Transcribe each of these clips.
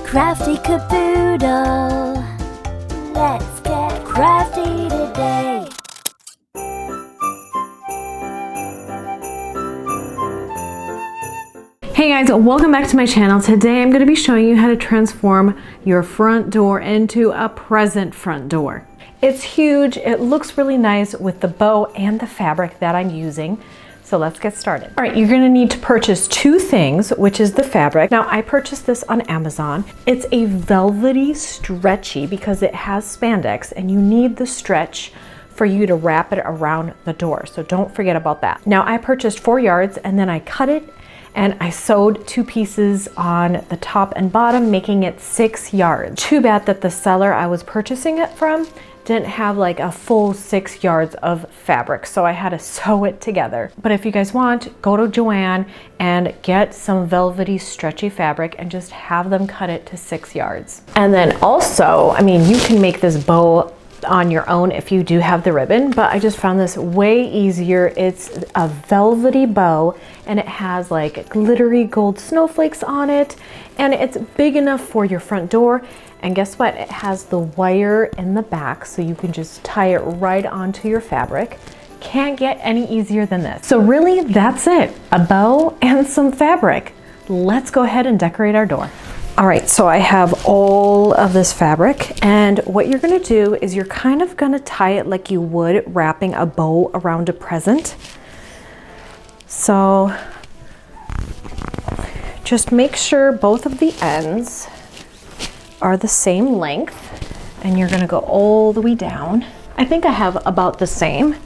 Crafty caboodle. Let's get crafty today. Hey guys, welcome back to my channel. Today I'm going to be showing you how to transform your front door into a present front door. It's huge, it looks really nice with the bow and the fabric that I'm using. So let's get started. All right, you're gonna need to purchase two things, which is the fabric. Now I purchased this on Amazon. It's a velvety, stretchy because it has spandex and you need the stretch for you to wrap it around the door. So don't forget about that. Now I purchased 4 yards and then I cut it and I sewed 2 pieces on the top and bottom, making it 6 yards. Too bad that the seller I was purchasing it from didn't have like a full 6 yards of fabric, so I had to sew it together. But if you guys want, go to Joann and get some velvety stretchy fabric and just have them cut it to 6 yards. And then also, I mean, you can make this bow on your own if you do have the ribbon, but I just found this way easier. It's a velvety bow and it has like glittery gold snowflakes on it, and it's big enough for your front door. And guess what? It has the wire in the back, so you can just tie it right onto your fabric. Can't get any easier than this. So really, that's it. A bow and some fabric. Let's go ahead and decorate our door. All right, so I have all of this fabric, and what you're gonna do is you're kind of gonna tie it like you would wrapping a bow around a present. So just make sure both of the ends are the same length, and you're gonna go all the way down. I think I have about the same.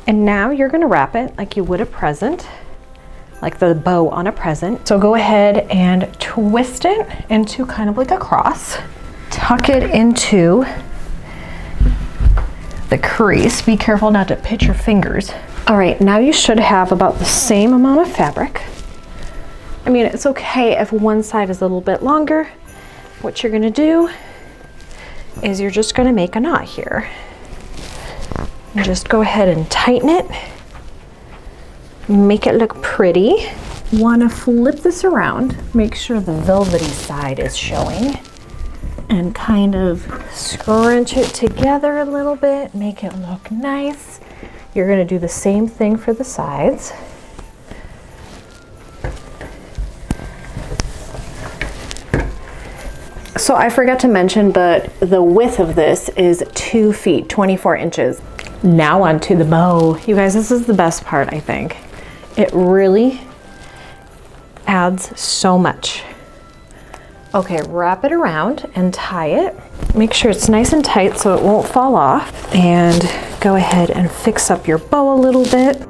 And now you're gonna wrap it like you would a present, like the bow on a present. So go ahead and twist it into kind of like a cross. Tuck it into the crease. Be careful not to pinch your fingers. All right, now you should have about the same amount of fabric. I mean, it's okay if one side is a little bit longer. What you're gonna do is you're just gonna make a knot here. And just go ahead and tighten it. Make it look pretty. Wanna flip this around. Make sure the velvety side is showing. And kind of scrunch it together a little bit. Make it look nice. You're gonna do the same thing for the sides. So I forgot to mention, but the width of this is 2 feet, 24 inches. Now onto the bow. You guys, this is the best part, I think. It really adds so much. Okay, wrap it around and tie it. Make sure it's nice and tight so it won't fall off. And go ahead and fix up your bow a little bit.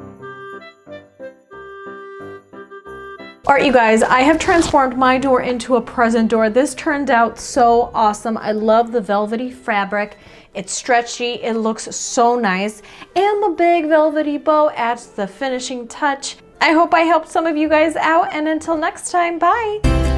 All right, you guys, I have transformed my door into a present door. This turned out so awesome. I love the velvety fabric. It's stretchy, it looks so nice. And the big velvety bow adds the finishing touch. I hope I helped some of you guys out, and until next time, bye.